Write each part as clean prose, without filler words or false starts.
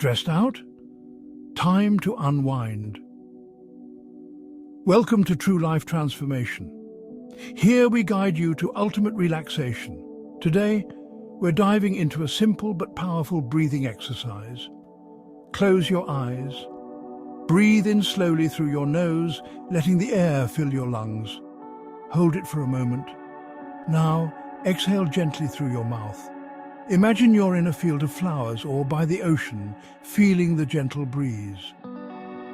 Stressed out? Time to unwind. Welcome to True Life Transformation. Here we guide you to ultimate relaxation. Today, we're diving into a simple but powerful breathing exercise. Close your eyes. Breathe in slowly through your nose, letting the air fill your lungs. Hold it for a moment. Now, exhale gently through your mouth. Imagine you're in a field of flowers or by the ocean, feeling the gentle breeze.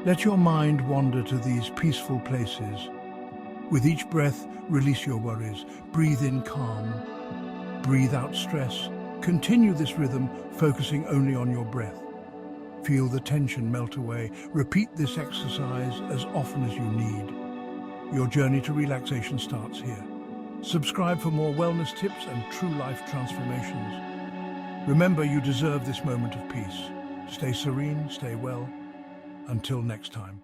Let your mind wander to these peaceful places. With each breath, release your worries. Breathe in calm. Breathe out stress. Continue this rhythm, focusing only on your breath. Feel the tension melt away. Repeat this exercise as often as you need. Your journey to relaxation starts here. Subscribe for more wellness tips and true life transformations. Remember, you deserve this moment of peace. Stay serene, stay well. Until next time.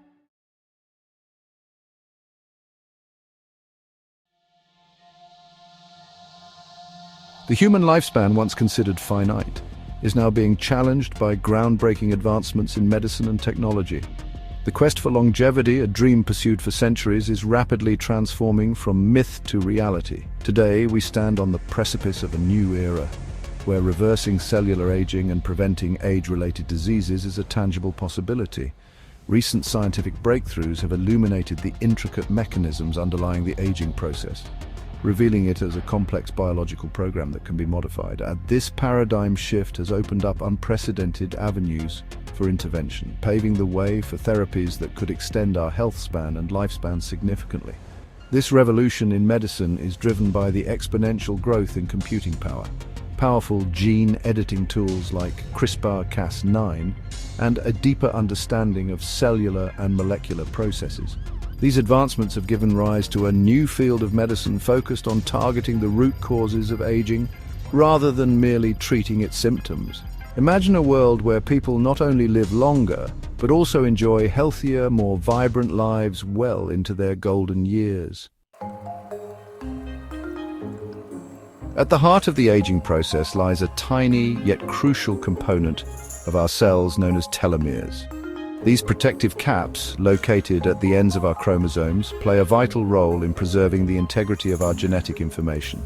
The human lifespan, once considered finite, is now being challenged by groundbreaking advancements in medicine and technology. The quest for longevity, a dream pursued for centuries, is rapidly transforming from myth to reality. Today, we stand on the precipice of a new era, where reversing cellular aging and preventing age-related diseases is a tangible possibility. Recent scientific breakthroughs have illuminated the intricate mechanisms underlying the aging process, revealing it as a complex biological program that can be modified. And this paradigm shift has opened up unprecedented avenues for intervention, paving the way for therapies that could extend our health span and lifespan significantly. This revolution in medicine is driven by the exponential growth in computing power. Powerful gene editing tools like CRISPR-Cas9, and a deeper understanding of cellular and molecular processes. These advancements have given rise to a new field of medicine focused on targeting the root causes of aging, rather than merely treating its symptoms. Imagine a world where people not only live longer, but also enjoy healthier, more vibrant lives well into their golden years. At the heart of the aging process lies a tiny yet crucial component of our cells known as telomeres. These protective caps, located at the ends of our chromosomes, play a vital role in preserving the integrity of our genetic information.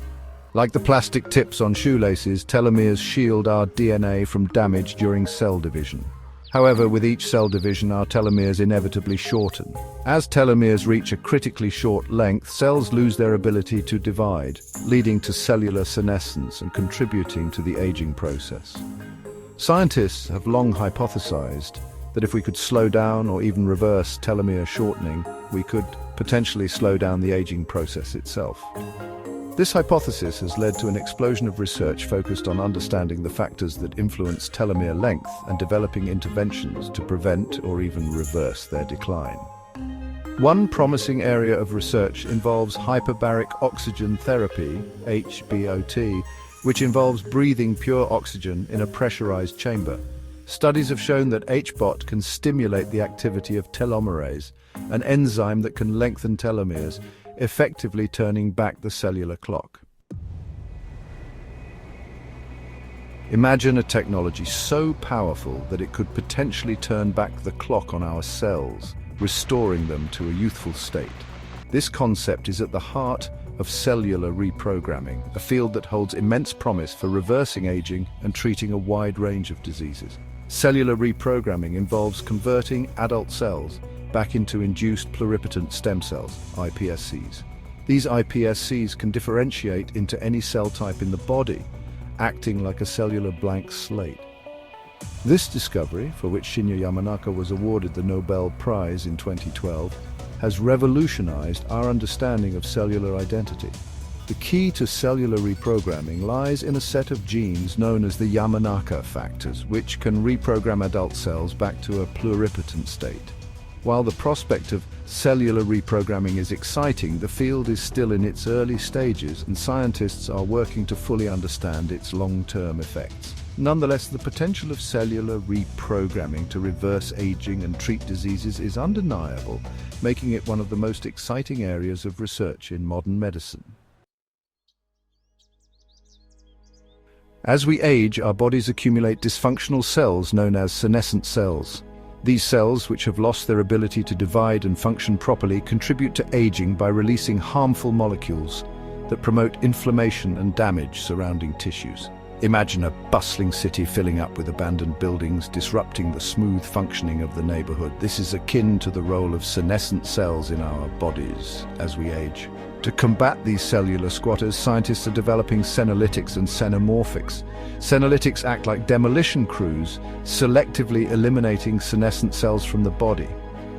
Like the plastic tips on shoelaces, telomeres shield our DNA from damage during cell division. However, with each cell division, our telomeres inevitably shorten. As telomeres reach a critically short length, cells lose their ability to divide, leading to cellular senescence and contributing to the aging process. Scientists have long hypothesized that if we could slow down or even reverse telomere shortening, we could potentially slow down the aging process itself. This hypothesis has led to an explosion of research focused on understanding the factors that influence telomere length and developing interventions to prevent or even reverse their decline. One promising area of research involves hyperbaric oxygen therapy, HBOT, which involves breathing pure oxygen in a pressurized chamber. Studies have shown that HBOT can stimulate the activity of telomerase, an enzyme that can lengthen telomeres, effectively turning back the cellular clock. Imagine a technology so powerful that it could potentially turn back the clock on our cells, restoring them to a youthful state. This concept is at the heart of cellular reprogramming, a field that holds immense promise for reversing aging and treating a wide range of diseases. Cellular reprogramming involves converting adult cells back into induced pluripotent stem cells, iPSCs. These iPSCs can differentiate into any cell type in the body, acting like a cellular blank slate. This discovery, for which Shinya Yamanaka was awarded the Nobel Prize in 2012, has revolutionized our understanding of cellular identity. The key to cellular reprogramming lies in a set of genes known as the Yamanaka factors, which can reprogram adult cells back to a pluripotent state. While the prospect of cellular reprogramming is exciting, the field is still in its early stages, and scientists are working to fully understand its long-term effects. Nonetheless, the potential of cellular reprogramming to reverse aging and treat diseases is undeniable, making it one of the most exciting areas of research in modern medicine. As we age, our bodies accumulate dysfunctional cells known as senescent cells. These cells, which have lost their ability to divide and function properly, contribute to aging by releasing harmful molecules that promote inflammation and damage surrounding tissues. Imagine a bustling city filling up with abandoned buildings, disrupting the smooth functioning of the neighborhood. This is akin to the role of senescent cells in our bodies as we age. To combat these cellular squatters, scientists are developing senolytics and xenomorphics. Senolytics act like demolition crews, selectively eliminating senescent cells from the body.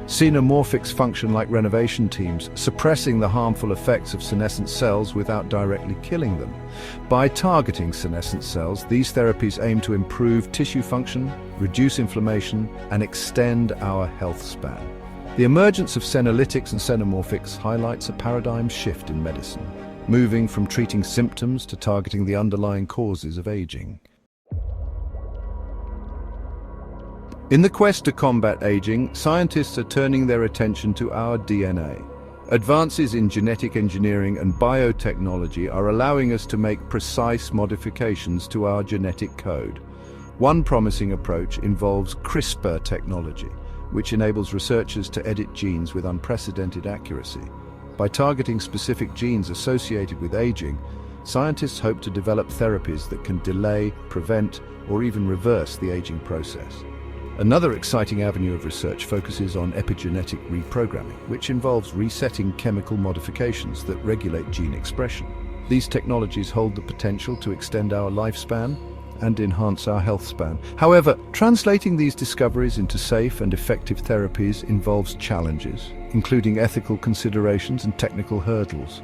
Xenomorphics function like renovation teams, suppressing the harmful effects of senescent cells without directly killing them. By targeting senescent cells, these therapies aim to improve tissue function, reduce inflammation, and extend our health span. The emergence of senolytics and xenomorphics highlights a paradigm shift in medicine, moving from treating symptoms to targeting the underlying causes of aging. In the quest to combat aging, scientists are turning their attention to our DNA. Advances in genetic engineering and biotechnology are allowing us to make precise modifications to our genetic code. One promising approach involves CRISPR technology, which enables researchers to edit genes with unprecedented accuracy. By targeting specific genes associated with aging, scientists hope to develop therapies that can delay, prevent, or even reverse the aging process. Another exciting avenue of research focuses on epigenetic reprogramming, which involves resetting chemical modifications that regulate gene expression. These technologies hold the potential to extend our lifespan and enhance our health span. However, translating these discoveries into safe and effective therapies involves challenges, including ethical considerations and technical hurdles.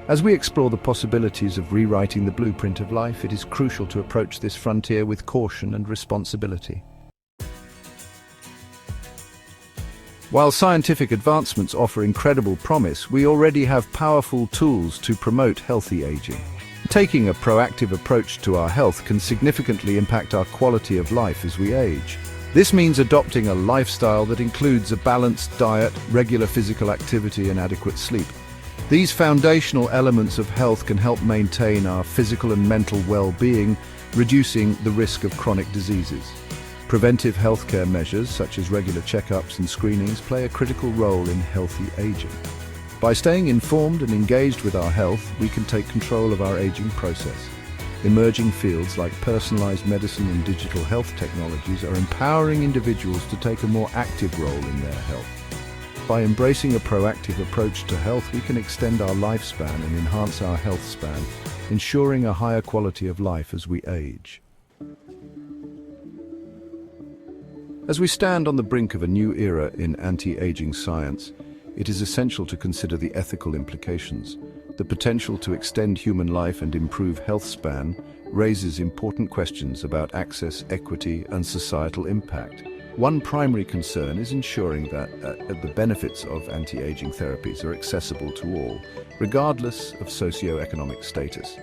As we explore the possibilities of rewriting the blueprint of life, it is crucial to approach this frontier with caution and responsibility. While scientific advancements offer incredible promise, we already have powerful tools to promote healthy aging. Taking a proactive approach to our health can significantly impact our quality of life as we age. This means adopting a lifestyle that includes a balanced diet, regular physical activity, and adequate sleep. These foundational elements of health can help maintain our physical and mental well-being, reducing the risk of chronic diseases. Preventive healthcare measures, such as regular checkups and screenings, play a critical role in healthy aging. By staying informed and engaged with our health, we can take control of our aging process. Emerging fields like personalized medicine and digital health technologies are empowering individuals to take a more active role in their health. By embracing a proactive approach to health, we can extend our lifespan and enhance our health span, ensuring a higher quality of life as we age. As we stand on the brink of a new era in anti-aging science, it is essential to consider the ethical implications. The potential to extend human life and improve health span raises important questions about access, equity, and societal impact. One primary concern is ensuring that the benefits of anti-aging therapies are accessible to all, regardless of socioeconomic status.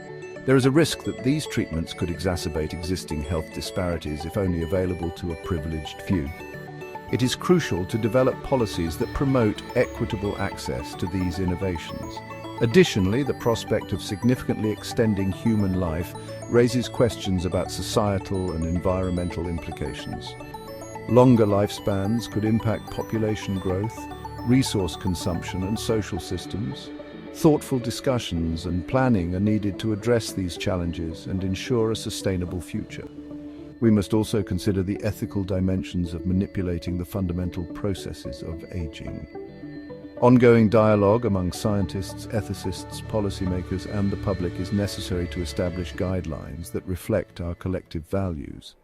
There is a risk that these treatments could exacerbate existing health disparities if only available to a privileged few. It is crucial to develop policies that promote equitable access to these innovations. Additionally, the prospect of significantly extending human life raises questions about societal and environmental implications. Longer lifespans could impact population growth, resource consumption, and social systems. Thoughtful discussions and planning are needed to address these challenges and ensure a sustainable future. We must also consider the ethical dimensions of manipulating the fundamental processes of aging. Ongoing dialogue among scientists, ethicists, policymakers, and the public is necessary to establish guidelines that reflect our collective values.